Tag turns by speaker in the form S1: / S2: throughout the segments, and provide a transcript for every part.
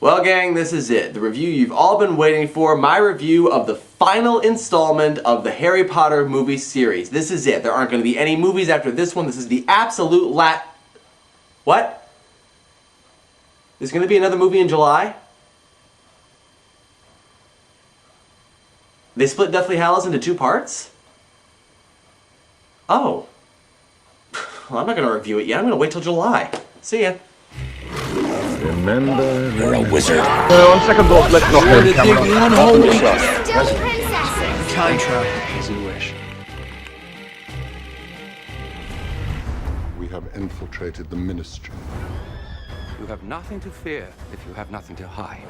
S1: Well, gang, this is it. The review you've all been waiting for. My review of the final installment of the Harry Potter movie series. This is it. There aren't going to be any movies after this one. This is the absolute What? There's going to be another movie in July? They split Deathly Hallows into 2 parts? Oh. Well, I'm not going to review it yet. I'm going to wait till July. See ya.
S2: Remember,
S3: You're a wizard.
S2: on second thought, let's not go camera.
S4: Still princesses.
S3: Contract as you wish.
S5: We have infiltrated the ministry.
S6: You have nothing to fear if you have nothing to hide.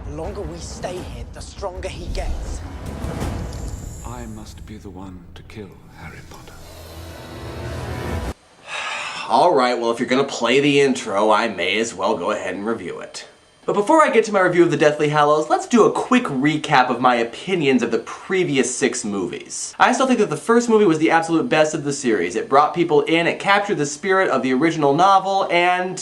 S7: The longer we stay here, the stronger he gets.
S3: I must be the one to kill Harry Potter.
S1: Alright, well if you're gonna play the intro, I may as well go ahead and review it. But before I get to my review of the Deathly Hallows, let's do a quick recap of my opinions of the previous 6 movies. I still think that the first movie was the absolute best of the series. It brought people in, it captured the spirit of the original novel, and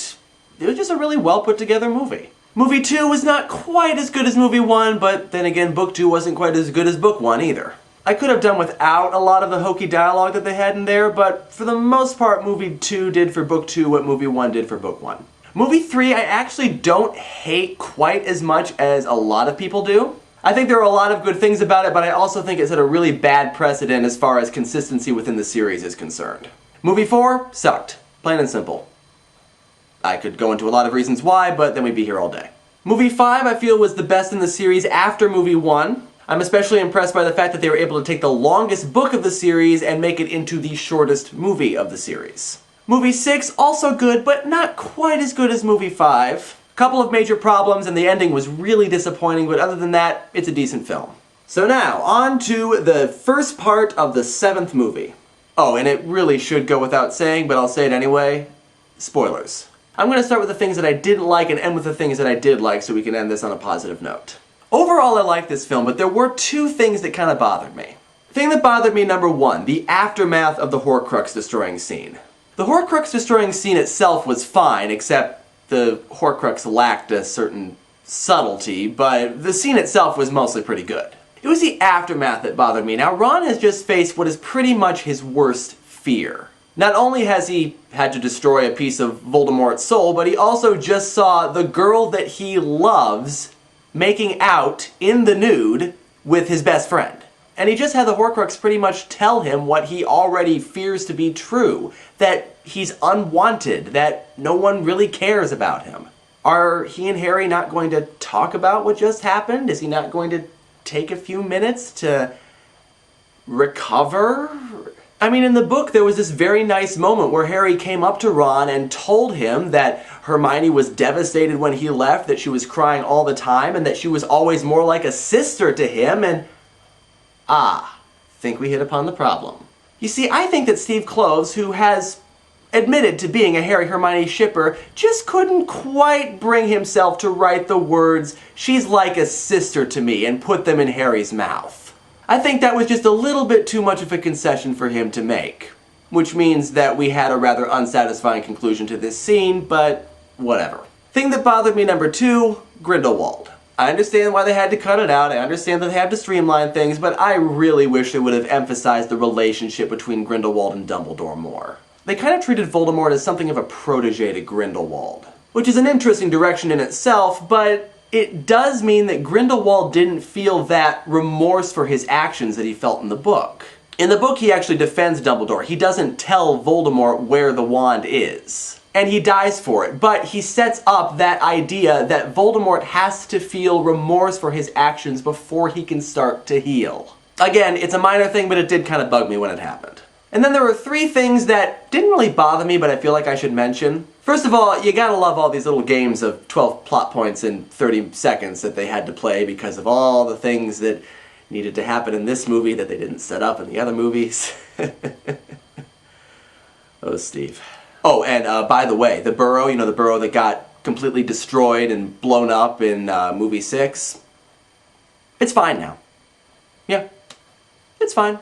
S1: it was just a really well put together movie. Movie 2 was not quite as good as movie 1, but then again, book 2 wasn't quite as good as book 1 either. I could have done without a lot of the hokey dialogue that they had in there, but for the most part, movie 2 did for book 2 what movie 1 did for book 1. Movie 3 I actually don't hate quite as much as a lot of people do. I think there are a lot of good things about it, but I also think it set a really bad precedent as far as consistency within the series is concerned. Movie 4 sucked. Plain and simple. I could go into a lot of reasons why, but then we'd be here all day. Movie 5 I feel was the best in the series after movie 1. I'm especially impressed by the fact that they were able to take the longest book of the series and make it into the shortest movie of the series. Movie 6, also good, but not quite as good as movie 5. A couple of major problems, and the ending was really disappointing, but other than that, it's a decent film. So now, on to the first part of the 7th movie. Oh, and it really should go without saying, but I'll say it anyway. Spoilers. I'm going to start with the things that I didn't like and end with the things that I did like so we can end this on a positive note. Overall, I liked this film, but there were 2 things that kind of bothered me. The thing that bothered me, number 1, the aftermath of the Horcrux destroying scene. The Horcrux destroying scene itself was fine, except the Horcrux lacked a certain subtlety, but the scene itself was mostly pretty good. It was the aftermath that bothered me. Now, Ron has just faced what is pretty much his worst fear. Not only has he had to destroy a piece of Voldemort's soul, but he also just saw the girl that he loves making out in the nude with his best friend. And he just had the Horcrux pretty much tell him what he already fears to be true, that he's unwanted, that no one really cares about him. Are he and Harry not going to talk about what just happened? Is he not going to take a few minutes to recover? I mean, in the book, there was this very nice moment where Harry came up to Ron and told him that Hermione was devastated when he left, that she was crying all the time, and that she was always more like a sister to him, and think we hit upon the problem. You see, I think that Steve Kloves, who has admitted to being a Harry-Hermione shipper, just couldn't quite bring himself to write the words, "she's like a sister to me," and put them in Harry's mouth. I think that was just a little bit too much of a concession for him to make. Which means that we had a rather unsatisfying conclusion to this scene, but whatever. Thing that bothered me, number 2, Grindelwald. I understand why they had to cut it out, I understand that they have to streamline things, but I really wish they would have emphasized the relationship between Grindelwald and Dumbledore more. They kind of treated Voldemort as something of a protege to Grindelwald. Which is an interesting direction in itself, but it does mean that Grindelwald didn't feel that remorse for his actions that he felt in the book. In the book, he actually defends Dumbledore. He doesn't tell Voldemort where the wand is. And he dies for it, but he sets up that idea that Voldemort has to feel remorse for his actions before he can start to heal. Again, it's a minor thing, but it did kind of bug me when it happened. And then there were 3 things that didn't really bother me, but I feel like I should mention. First of all, you gotta love all these little games of 12 plot points in 30 seconds that they had to play because of all the things that needed to happen in this movie that they didn't set up in the other movies. Oh, Steve. Oh, and by the way, the burrow, you know, the burrow that got completely destroyed and blown up in movie 6, it's fine now. Yeah, it's fine.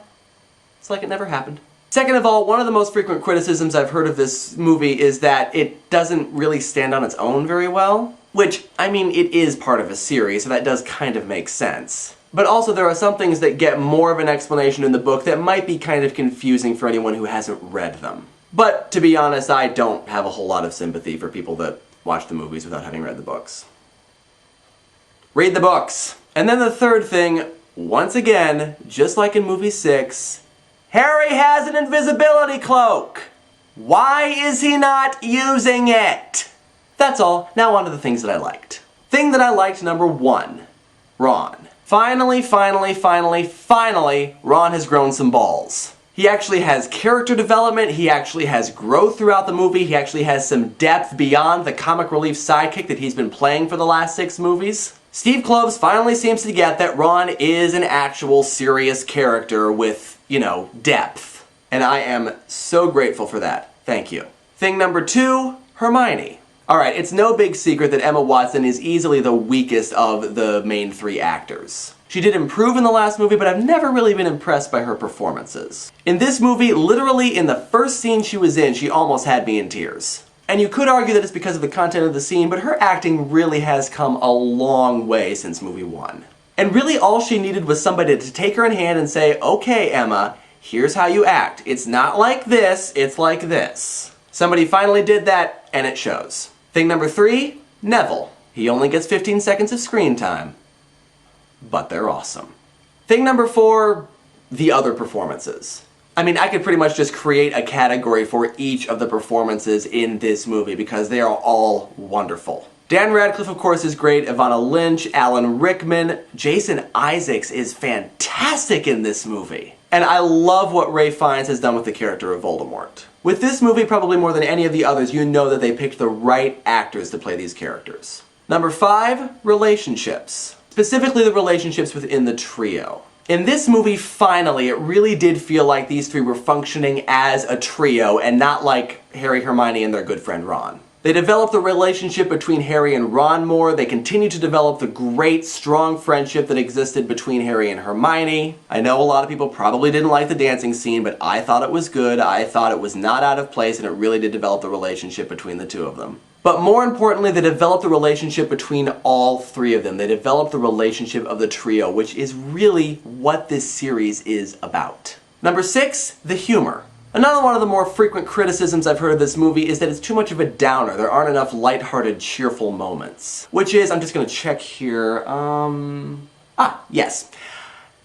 S1: It's like it never happened. Second of all, one of the most frequent criticisms I've heard of this movie is that it doesn't really stand on its own very well. Which, I mean, it is part of a series, so that does kind of make sense. But also there are some things that get more of an explanation in the book that might be kind of confusing for anyone who hasn't read them. But, to be honest, I don't have a whole lot of sympathy for people that watch the movies without having read the books. Read the books! And then the third thing, once again, just like in movie 6, Harry has an invisibility cloak! Why is he not using it? That's all. Now on to the things that I liked. Thing that I liked, number 1, Ron. Finally, Ron has grown some balls. He actually has character development, he actually has growth throughout the movie, he actually has some depth beyond the comic relief sidekick that he's been playing for the last 6 movies. Steve Kloves finally seems to get that Ron is an actual serious character with, depth. And I am so grateful for that. Thank you. Thing number 2, Hermione. Alright, it's no big secret that Emma Watson is easily the weakest of the main 3 actors. She did improve in the last movie, but I've never really been impressed by her performances. In this movie, literally in the first scene she was in, she almost had me in tears. And you could argue that it's because of the content of the scene, but her acting really has come a long way since movie 1. And really all she needed was somebody to take her in hand and say, okay, Emma, here's how you act. It's not like this, it's like this. Somebody finally did that, and it shows. Thing number 3, Neville. He only gets 15 seconds of screen time, but they're awesome. Thing number 4, the other performances. I mean, I could pretty much just create a category for each of the performances in this movie because they are all wonderful. Dan Radcliffe, of course, is great. Ivana Lynch, Alan Rickman, Jason Isaacs is fantastic in this movie. And I love what Ralph Fiennes has done with the character of Voldemort. With this movie, probably more than any of the others, you know that they picked the right actors to play these characters. Number 5, relationships. Specifically the relationships within the trio. In this movie, finally, it really did feel like these 3 were functioning as a trio and not like Harry, Hermione, and their good friend Ron. They developed the relationship between Harry and Ron more. They continued to develop the great, strong friendship that existed between Harry and Hermione. I know a lot of people probably didn't like the dancing scene, but I thought it was good. I thought it was not out of place, and it really did develop the relationship between the 2 of them. But more importantly, they developed the relationship between all 3 of them. They developed the relationship of the trio, which is really what this series is about. Number 6, the humor. Another one of the more frequent criticisms I've heard of this movie is that it's too much of a downer. There aren't enough lighthearted, cheerful moments. Which is, I'm just gonna check here, yes.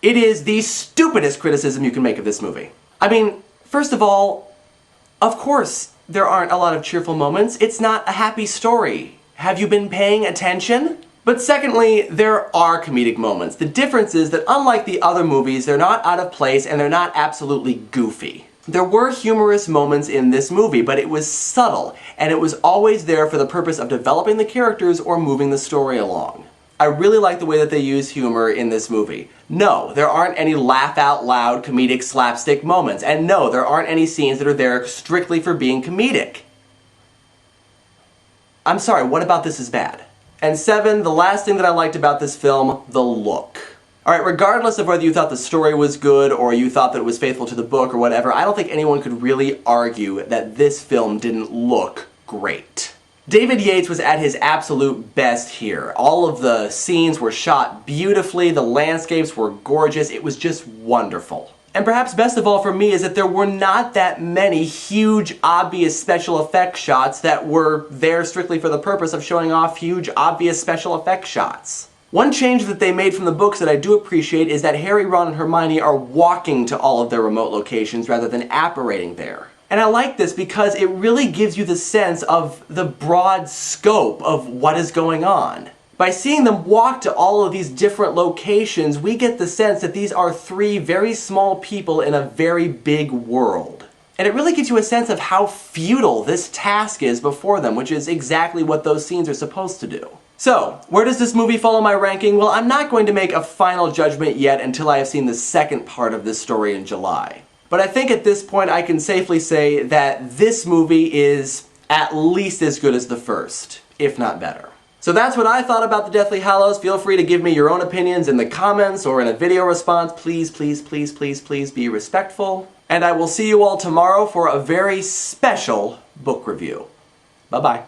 S1: It is the stupidest criticism you can make of this movie. I mean, first of all, of course there aren't a lot of cheerful moments. It's not a happy story. Have you been paying attention? But secondly, there are comedic moments. The difference is that unlike the other movies, they're not out of place and they're not absolutely goofy. There were humorous moments in this movie, but it was subtle, and it was always there for the purpose of developing the characters or moving the story along. I really like the way that they use humor in this movie. No, there aren't any laugh-out-loud comedic slapstick moments, and no, there aren't any scenes that are there strictly for being comedic. I'm sorry, what about this is bad? And 7, the last thing that I liked about this film, the look. Alright, regardless of whether you thought the story was good or you thought that it was faithful to the book or whatever, I don't think anyone could really argue that this film didn't look great. David Yates was at his absolute best here. All of the scenes were shot beautifully, the landscapes were gorgeous, it was just wonderful. And perhaps best of all for me is that there were not that many huge, obvious special effects shots that were there strictly for the purpose of showing off huge, obvious special effects shots. One change that they made from the books that I do appreciate is that Harry, Ron, and Hermione are walking to all of their remote locations rather than apparating there. And I like this because it really gives you the sense of the broad scope of what is going on. By seeing them walk to all of these different locations, we get the sense that these are 3 very small people in a very big world. And it really gives you a sense of how futile this task is before them, which is exactly what those scenes are supposed to do. So, where does this movie fall in my ranking? Well, I'm not going to make a final judgment yet until I have seen the second part of this story in July. But I think at this point I can safely say that this movie is at least as good as the first, if not better. So that's what I thought about the Deathly Hallows. Feel free to give me your own opinions in the comments or in a video response. Please, please, please, please, please be respectful. And I will see you all tomorrow for a very special book review. Bye-bye.